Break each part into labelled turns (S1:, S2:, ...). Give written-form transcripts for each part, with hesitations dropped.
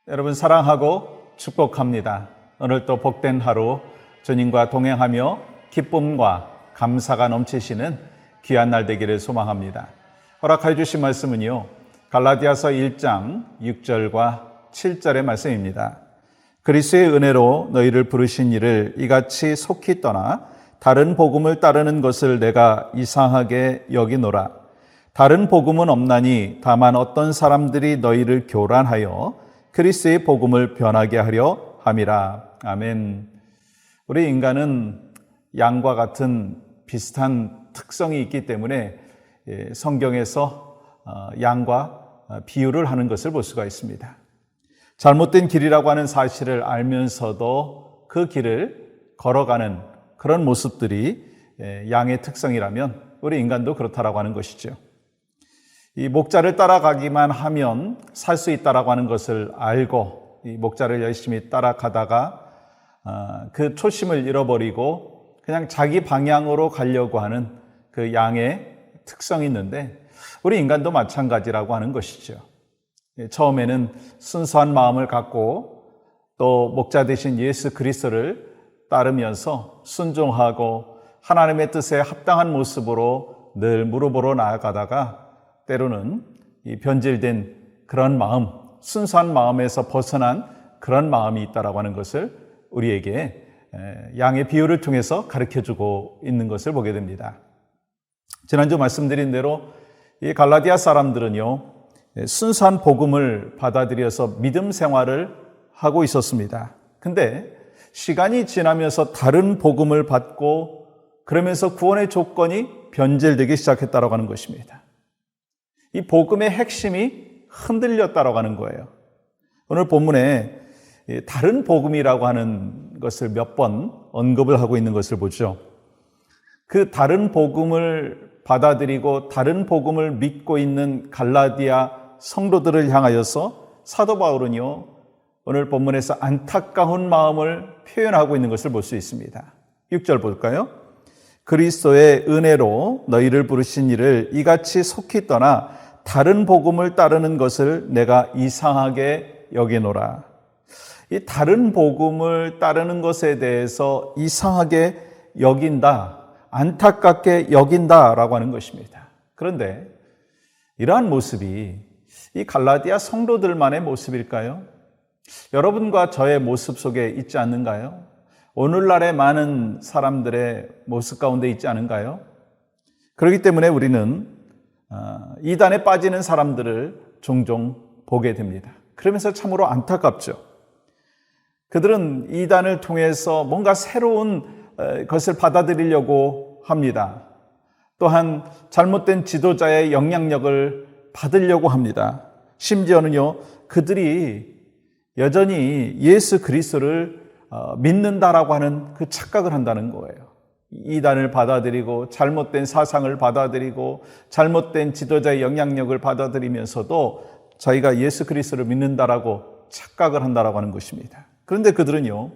S1: 여러분 사랑하고 축복합니다. 오늘 또 복된 하루 주님과 동행하며 기쁨과 감사가 넘치시는 귀한 날 되기를 소망합니다. 허락해 주신 말씀은요, 갈라디아서 1장 6절과 7절의 말씀입니다. 그리스도의 은혜로 너희를 부르신 이를 이같이 속히 떠나 다른 복음을 따르는 것을 내가 이상하게 여기노라. 다른 복음은 없나니 다만 어떤 사람들이 너희를 교란하여 그리스도의 복음을 변하게 하려 함이라. 아멘. 우리 인간은 양과 같은 비슷한 특성이 있기 때문에 성경에서 양과 비유를 하는 것을 볼 수가 있습니다. 잘못된 길이라고 하는 사실을 알면서도 그 길을 걸어가는 그런 모습들이 양의 특성이라면 우리 인간도 그렇다라고 하는 것이죠. 이 목자를 따라가기만 하면 살 수 있다라고 하는 것을 알고 이 목자를 열심히 따라가다가 그 초심을 잃어버리고 그냥 자기 방향으로 가려고 하는 그 양의 특성이 있는데 우리 인간도 마찬가지라고 하는 것이죠. 처음에는 순수한 마음을 갖고 또 목자 되신 예수 그리스도를 따르면서 순종하고 하나님의 뜻에 합당한 모습으로 늘 무릎으로 나아가다가 때로는 이 변질된 그런 마음, 순수한 마음에서 벗어난 그런 마음이 있다라고 하는 것을 우리에게 양의 비유를 통해서 가르쳐주고 있는 것을 보게 됩니다. 지난주 말씀드린 대로 이 갈라디아 사람들은요, 순수한 복음을 받아들여서 믿음 생활을 하고 있었습니다. 근데 시간이 지나면서 다른 복음을 받고 그러면서 구원의 조건이 변질되기 시작했다라고 하는 것입니다. 이 복음의 핵심이 흔들렸다라고 하는 거예요. 오늘 본문에 다른 복음이라고 하는 것을 몇 번 언급을 하고 있는 것을 보죠. 그 다른 복음을 받아들이고 다른 복음을 믿고 있는 갈라디아 성도들을 향하여서 사도 바울은요, 오늘 본문에서 안타까운 마음을 표현하고 있는 것을 볼 수 있습니다. 6절 볼까요? 그리스도의 은혜로 너희를 부르신 이를 이같이 속히 떠나 다른 복음을 따르는 것을 내가 이상하게 여기노라. 이 다른 복음을 따르는 것에 대해서 이상하게 여긴다, 안타깝게 여긴다라고 하는 것입니다. 그런데 이러한 모습이 이 갈라디아 성도들만의 모습일까요? 여러분과 저의 모습 속에 있지 않는가요? 오늘날의 많은 사람들의 모습 가운데 있지 않은가요? 그렇기 때문에 우리는 이단에 빠지는 사람들을 종종 보게 됩니다. 그러면서 참으로 안타깝죠. 그들은 이단을 통해서 뭔가 새로운 것을 받아들이려고 합니다. 또한 잘못된 지도자의 영향력을 받으려고 합니다. 심지어는요, 그들이 여전히 예수 그리스도를 믿는다라고 하는 그 착각을 한다는 거예요. 이단을 받아들이고 잘못된 사상을 받아들이고 잘못된 지도자의 영향력을 받아들이면서도 자기가 예수 그리스도를 믿는다라고 착각을 한다라고 하는 것입니다. 그런데 그들은요,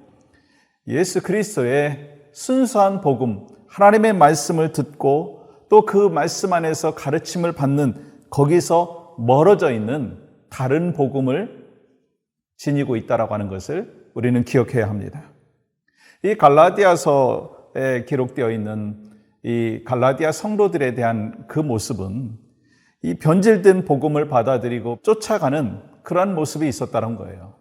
S1: 예수 그리스도의 순수한 복음, 하나님의 말씀을 듣고 또 그 말씀 안에서 가르침을 받는 거기서 멀어져 있는 다른 복음을 지니고 있다라고 하는 것을 우리는 기억해야 합니다. 이 갈라디아서에 기록되어 있는 이 갈라디아 성도들에 대한 그 모습은 이 변질된 복음을 받아들이고 쫓아가는 그러한 모습이 있었다는 거예요.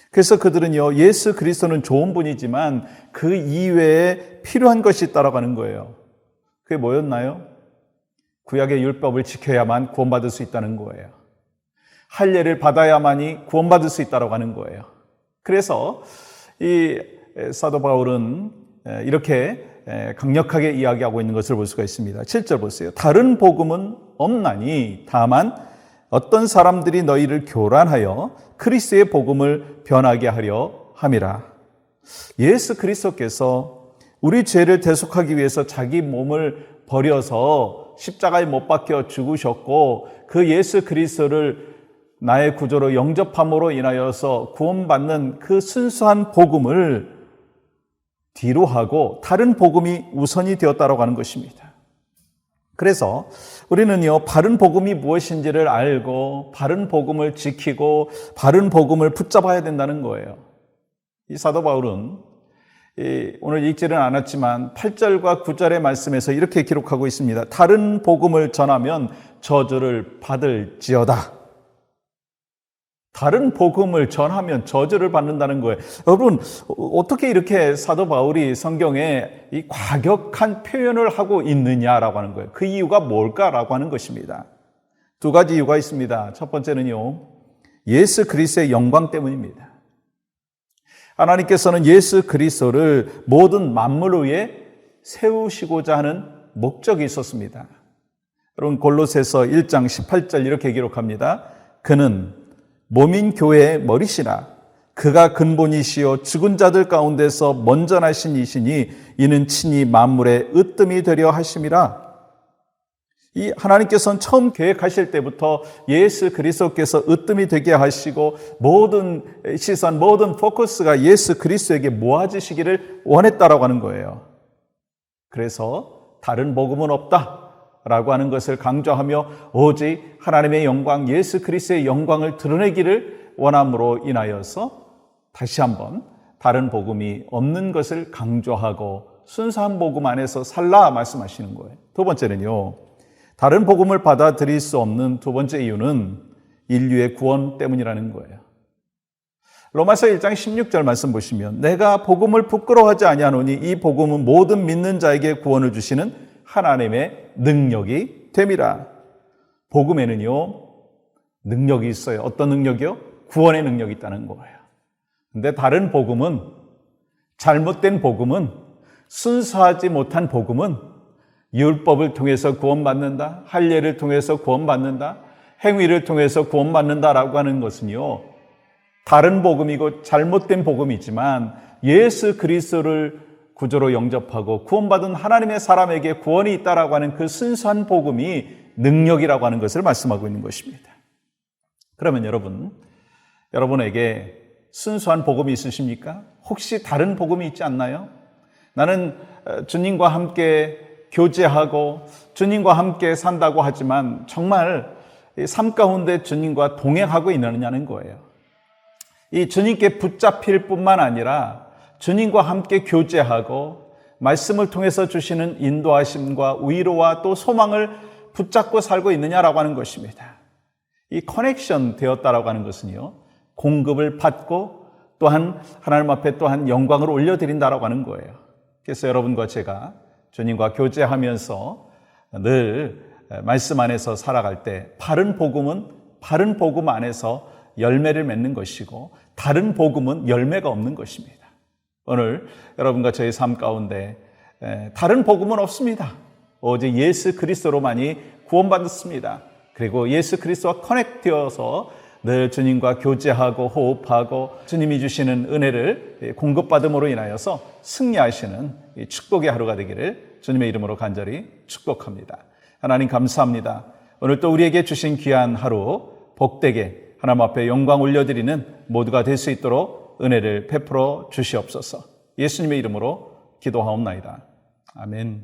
S1: 그래서 그들은요, 예수 그리스도는 좋은 분이지만 그 이외에 필요한 것이 있다라고 하는 거예요. 그게 뭐였나요? 구약의 율법을 지켜야만 구원받을 수 있다는 거예요. 할례를 받아야만이 구원받을 수 있다라고 하는 거예요. 그래서 이 사도 바울은 이렇게 강력하게 이야기하고 있는 것을 볼 수가 있습니다. 7절 보세요. 다른 복음은 없나니 다만 어떤 사람들이 너희를 교란하여 그리스도의 복음을 변하게 하려 함이라. 예수 그리스도께서 우리 죄를 대속하기 위해서 자기 몸을 버려서 십자가에 못 박혀 죽으셨고 그 예수 그리스도를 나의 구조로 영접함으로 인하여서 구원받는 그 순수한 복음을 뒤로 하고 다른 복음이 우선이 되었다라고 하는 것입니다. 그래서 우리는요, 바른 복음이 무엇인지를 알고 바른 복음을 지키고 바른 복음을 붙잡아야 된다는 거예요. 이 사도 바울은 오늘 읽지는 않았지만 8절과 9절의 말씀에서 이렇게 기록하고 있습니다. 다른 복음을 전하면 저주를 받을지어다. 다른 복음을 전하면 저주를 받는다는 거예요. 여러분, 어떻게 이렇게 사도 바울이 성경에 이 과격한 표현을 하고 있느냐라고 하는 거예요. 그 이유가 뭘까라고 하는 것입니다. 두 가지 이유가 있습니다. 첫 번째는요, 예수 그리스도의 영광 때문입니다. 하나님께서는 예수 그리스도를 모든 만물 위에 세우시고자 하는 목적이 있었습니다. 여러분, 골로새서 1장 18절 이렇게 기록합니다. 그는 몸인 교회의 머리시라. 그가 근본이시요 죽은 자들 가운데서 먼저 나신 이시니 이는 친히 만물의 으뜸이 되려 하심이라. 이 하나님께서는 처음 계획하실 때부터 예수 그리스도께서 으뜸이 되게 하시고 모든 시선, 모든 포커스가 예수 그리스도에게 모아지시기를 원했다라고 하는 거예요. 그래서 다른 복음은 없다 라고 하는 것을 강조하며 오직 하나님의 영광, 예수 그리스도의 영광을 드러내기를 원함으로 인하여서 다시 한번 다른 복음이 없는 것을 강조하고 순수한 복음 안에서 살라 말씀하시는 거예요. 두 번째는요, 다른 복음을 받아들일 수 없는 두 번째 이유는 인류의 구원 때문이라는 거예요. 로마서 1장 16절 말씀 보시면 내가 복음을 부끄러워하지 아니하노니 이 복음은 모든 믿는 자에게 구원을 주시는 하나님의 능력이 됨이라. 복음에는요, 능력이 있어요. 어떤 능력이요? 구원의 능력이 있다는 거예요. 근데 다른 복음은, 잘못된 복음은, 순수하지 못한 복음은 율법을 통해서 구원받는다, 할례를 통해서 구원받는다, 행위를 통해서 구원받는다라고 하는 것은요, 다른 복음이고 잘못된 복음이지만 예수 그리스도를 구조로 영접하고 구원받은 하나님의 사람에게 구원이 있다라고 하는 그 순수한 복음이 능력이라고 하는 것을 말씀하고 있는 것입니다. 그러면 여러분에게 순수한 복음이 있으십니까? 혹시 다른 복음이 있지 않나요? 나는 주님과 함께 교제하고 주님과 함께 산다고 하지만 정말 삶 가운데 주님과 동행하고 있느냐는 거예요. 이 주님께 붙잡힐 뿐만 아니라 주님과 함께 교제하고 말씀을 통해서 주시는 인도하심과 위로와 또 소망을 붙잡고 살고 있느냐라고 하는 것입니다. 이 커넥션 되었다라고 하는 것은요, 공급을 받고 또한 하나님 앞에 또한 영광을 올려드린다라고 하는 거예요. 그래서 여러분과 제가 주님과 교제하면서 늘 말씀 안에서 살아갈 때 바른 복음은 바른 복음 안에서 열매를 맺는 것이고 다른 복음은 열매가 없는 것입니다. 오늘 여러분과 저의 삶 가운데 다른 복음은 없습니다. 오직 예수 그리스도로만이 구원받습니다. 그리고 예수 그리스도와 커넥트되어서 늘 주님과 교제하고 호흡하고 주님이 주시는 은혜를 공급받음으로 인하여서 승리하시는 축복의 하루가 되기를 주님의 이름으로 간절히 축복합니다. 하나님 감사합니다. 오늘 또 우리에게 주신 귀한 하루 복되게 하나님 앞에 영광 올려드리는 모두가 될 수 있도록 은혜를 베풀어 주시옵소서. 예수님의 이름으로 기도하옵나이다. 아멘.